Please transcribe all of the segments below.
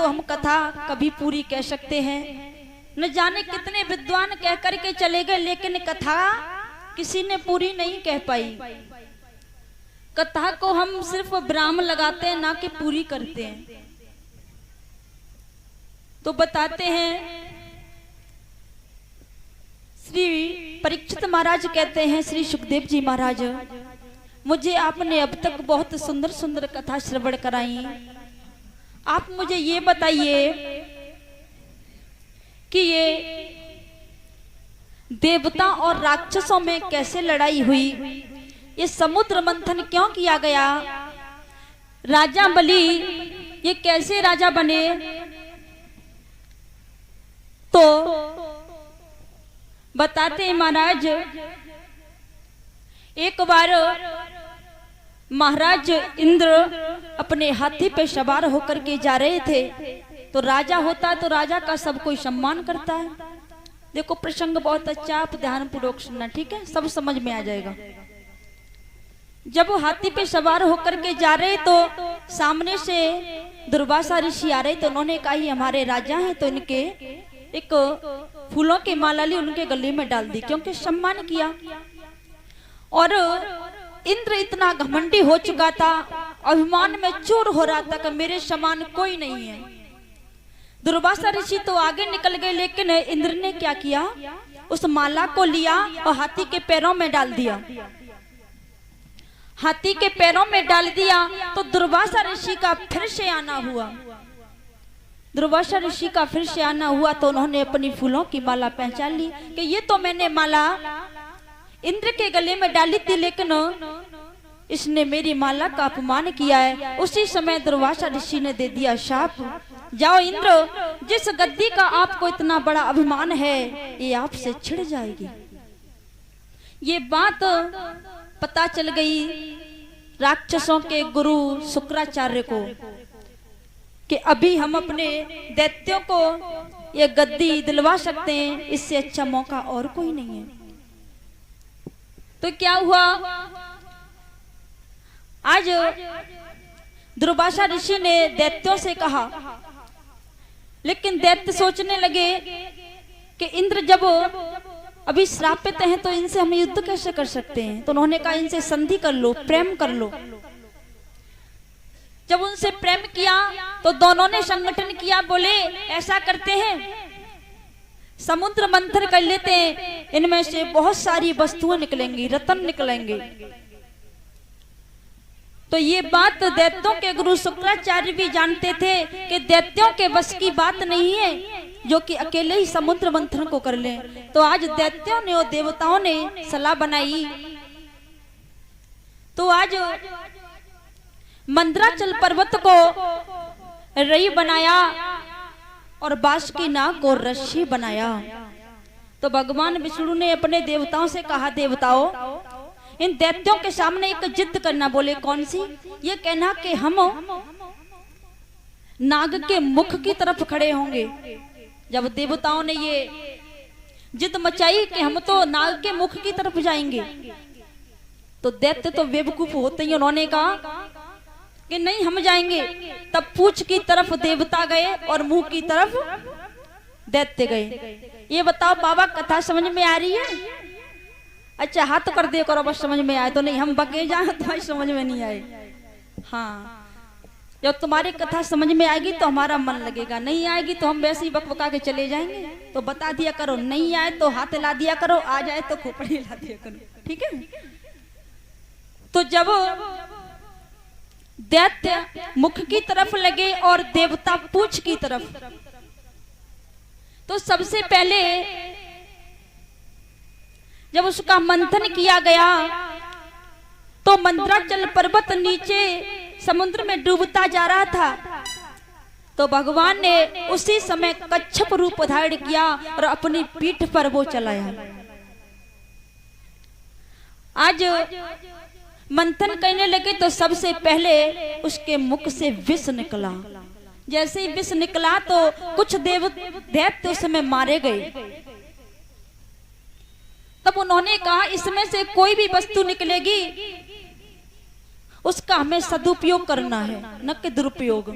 तो हम कथा कभी पूरी कह सकते हैं। न जाने कितने विद्वान कह करके चले गए, लेकिन कथा किसी ने पूरी नहीं कह पाई। कथा को हम सिर्फ विराम लगाते हैं, ना कि पूरी करते हैं। तो बताते हैं, श्री परीक्षित महाराज कहते हैं, श्री सुखदेव जी महाराज, मुझे आपने अब तक बहुत सुंदर सुंदर कथा श्रवण कराई। आप मुझे ये बताइए कि ये देवता और राक्षसों में कैसे लड़ाई हुई, ये समुद्र मंथन क्यों किया गया, राजा बलि ये कैसे राजा बने। तो बताते हैं महाराज, एक बार महाराज इंद्र अपने हाथी पे सवार होकर के जा रहे थे। तो राजा होता तो राजा का सब कोई सम्मान करता है। देखो प्रसंग बहुत अच्छा, आप ध्यान पूर्वक सुनना, ठीक है, सब समझ में आ जाएगा। जब वो हाथी पे सवार होकर के जा रहे तो सामने से दुर्वासा ऋषि आ रहे। तो उन्होंने कहा ये हमारे राजा हैं। तो इनके एक फूलों की माला ली, उनके गले में डाल दी, क्योंकि सम्मान किया। और इंद्र इतना घमंडी हो चुका था, अभिमान में चूर हो रहा था कि मेरे समान कोई नहीं है। दुर्वासा ऋषि तो आगे निकल गए, लेकिन इंद्र ने क्या किया, उस माला को लिया और हाथी के पैरों में डाल दिया। हाथी के पैरों में डाल दिया तो दुर्वासा ऋषि का फिर से आना हुआ। दुर्वासा ऋषि का फिर से आना हुआ तो उन्होंने अपनी फूलों की माला पहचान ली कि ये तो मैंने माला इंद्र के गले में डाली थी, लेकिन इसने मेरी माला का अपमान किया है। उसी समय दुर्वासा ऋषि ने दे दिया शाप, जाओ इंद्र, जिस गद्दी का आपको इतना बड़ा अभिमान है ये आपसे छिड़ जाएगी। ये बात पता चल गई राक्षसों के गुरु शुक्राचार्य को कि अभी हम अपने दैत्यों को ये गद्दी दिलवा सकते हैं, इससे अच्छा मौका और कोई नहीं है। तो क्या हुआ, आज दुर्वासा ऋषि ने दैत्यों से कहा, लेकिन दैत्य सोचने लगे कि इंद्र जब अभी श्रापित हैं तो इनसे हम युद्ध कैसे कर सकते हैं। तो उन्होंने कहा इनसे संधि कर लो, प्रेम कर लो। जब उनसे प्रेम किया तो दोनों ने संगठन किया, बोले ऐसा करते हैं समुद्र मंथन कर लेते हैं, इनमें से बहुत सारी वस्तुएं निकलेंगी, रत्न निकलेंगे। तो ये बात दैत्यों के गुरु शुक्राचार्य भी जानते थे कि दैत्यों के बस की बात नहीं है जो कि अकेले ही समुद्र मंथन को कर लें। तो आज दैत्यों ने और देवताओं ने सलाह बनाई। तो आज मंदराचल पर्वत को रई बनाया और बांस की नाक को रस्सी बनाया। तो भगवान विष्णु ने अपने देवताओं से कहा, देवताओं इन दैत्यों के सामने एक जिद करना। बोले कौन सी? ये कहना कि हम नाग के मुख की तरफ खड़े होंगे। जब देवताओं ने ये जिद मचाई कि हम तो नाग के मुख की तरफ जाएंगे, तो दैत्य तो बेवकूफ होते ही उन्होंने कहा कि नहीं हम जाएंगे। तब पूंछ की तरफ देवता गए और मुंह की तरफ दैत्य गए। ये बताओ बाबा कथा समझ में आ रही है? अच्छा हाथ कर दे करो बस समझ में आए तो। नहीं हम बके जाए तो समझ में नहीं आए। हाँ जब तुम्हारी कथा समझ में आएगी तो हमारा मन लगेगा, नहीं आएगी तो हम वैसे ही बकबका के चले जाएंगे। तो बता दिया करो, नहीं आए तो हाथ ला दिया करो, आ जाए तो खोपड़ी ला दिया करो, ठीक है। तो जब दैत्य मुख की तरफ लगे और देवता पूंछ की तरफ, तो सबसे पहले जब उसका मंथन किया गया तो मंदराचल पर्वत नीचे समुद्र में डूबता जा रहा था। तो भगवान ने उसी समय कच्छप रूप धारण किया और अपनी पीठ पर वो चलाया। आज मंथन करने लगे तो सबसे पहले उसके मुख से विष निकला। जैसे ही विष निकला तो कुछ दैत्य उस समय मारे गए। तब उन्होंने कहा इसमें से कोई भी वस्तु निकलेगी उसका हमें सदुपयोग करना है, न कि दुरुपयोग।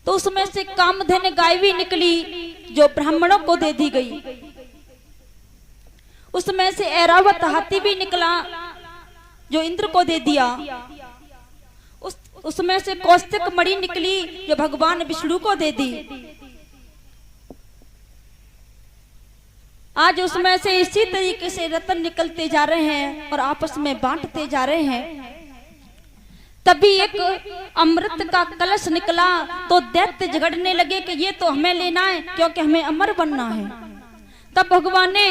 तो उसमें से कामधेनु गाय भी निकली जो ब्राह्मणों को दे दी गई। उसमें से ऐरावत हाथी भी निकला जो इंद्र को दे दिया। उसमें से कौस्तुभ मणि निकली जो भगवान विष्णु को दे दी। आज उसमें से इसी तरीके से रत्न निकलते जा रहे हैं और आपस में बांटते जा रहे हैं। तभी एक अमृत का कलश निकला तो दैत्य झगड़ने लगे कि ये तो हमें लेना है क्योंकि हमें अमर बनना है। तब भगवान ने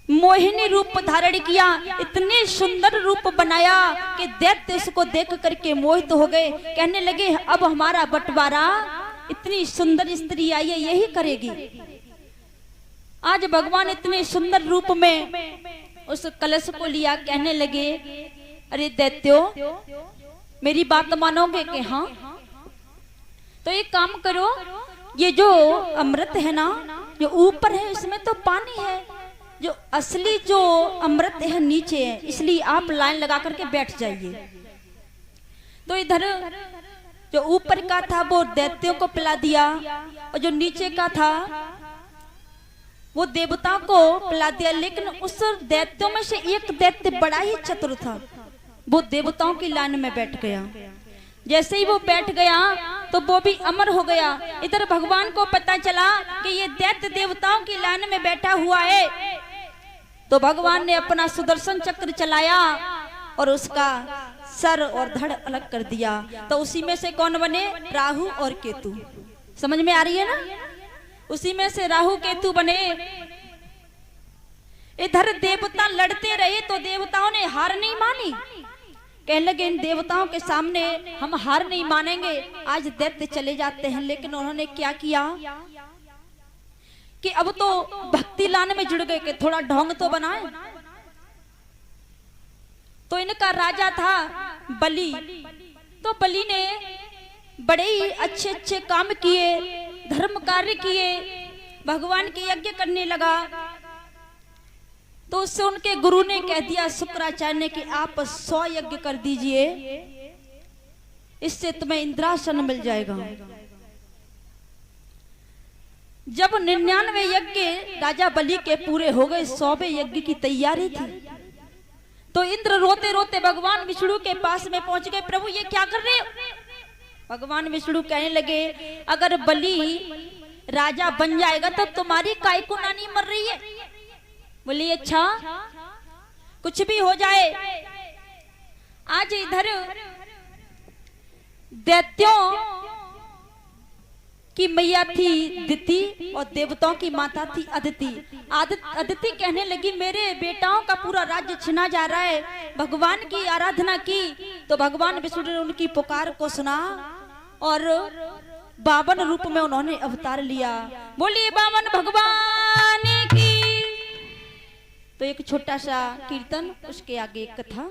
मोहिनी रूप धारण किया, इतने सुंदर रूप बनाया कि दैत्य इसको देख करके मोहित हो गए। कहने लगे अब हमारा बंटवारा इतनी सुंदर स्त्री आई है यही करेगी। आज भगवान इतने सुंदर रूप में उस कलश को लिया। कहने लगे अरे दैत्यो मेरी बात मानोगे कि हाँ? तो एक काम करो, ये जो अमृत है ना जो ऊपर है इसमें तो पानी है, जो असली जो अमृत है नीचे है, इसलिए आप लाइन लगा करके बैठ जाइए। तो इधर जो ऊपर का था वो दैत्यों को पिला दिया और जो नीचे का था वो देवताओं को पिला दिया। लेकिन उस दैत्यों में से एक दैत्य बड़ा ही चतुर था, वो देवताओं की लाइन में बैठ गया। जैसे ही वो बैठ गया तो वो भी अमर हो गया। इधर भगवान को पता चला कि ये दैत्य देवताओं की लाइन में बैठा हुआ है, तो भगवान ने अपना सुदर्शन चक्र चलाया और उसका सर और धड़ अलग कर दिया। तो उसी में से कौन बने? राहु और केतु। समझ में आ रही है ना? उसी में से राहु केतु बने। इधर देवता लड़ते रहे तो देवताओं ने हार नहीं मानी। कहने लगे इन देवताओं के सामने हम हार नहीं मानेंगे, आज दैत्य चले जाते हैं। लेकिन उन्होंने क्या किया कि अब तो भक्ति लाने में जुड़ गए कि थोड़ा ढोंग तो बनाए। तो इनका राजा था बलि, तो बलि ने बड़े ही अच्छे अच्छे काम किए, धर्म कार्य किए, भगवान के यज्ञ करने लगा। तो उससे उनके गुरु ने कह दिया शुक्राचार्य ने कि आप 100 यज्ञ कर दीजिए, इससे तुम्हें इंद्रासन मिल जाएगा। जब 99 यज्ञ राजा बलि के पूरे हो गए, 100वें यज्ञ की तैयारी थी, तो इंद्र रोते रोते भगवान विष्णु के पास में पहुंच गए। प्रभु ये क्या कर रहे हो? भगवान विष्णु कहने लगे अगर बलि राजा बन जाएगा तब तुम्हारी काय को नानी मर रही है। बोली अच्छा कुछ भी हो जाए। आज इधर दैत्यों की मैया थी दिति और देवताओं की माता थी अदिति। अदिति कहने लगी मेरे बेटाओं का पूरा राज्य छिना जा रहा है। भगवान की आराधना की तो भगवान विष्णु ने उनकी पुकार को सुना और 52 रूप में उन्होंने अवतार लिया। बोलिए बामन भगवान की। तो एक छोटा सा कीर्तन, उसके आगे एक कथा।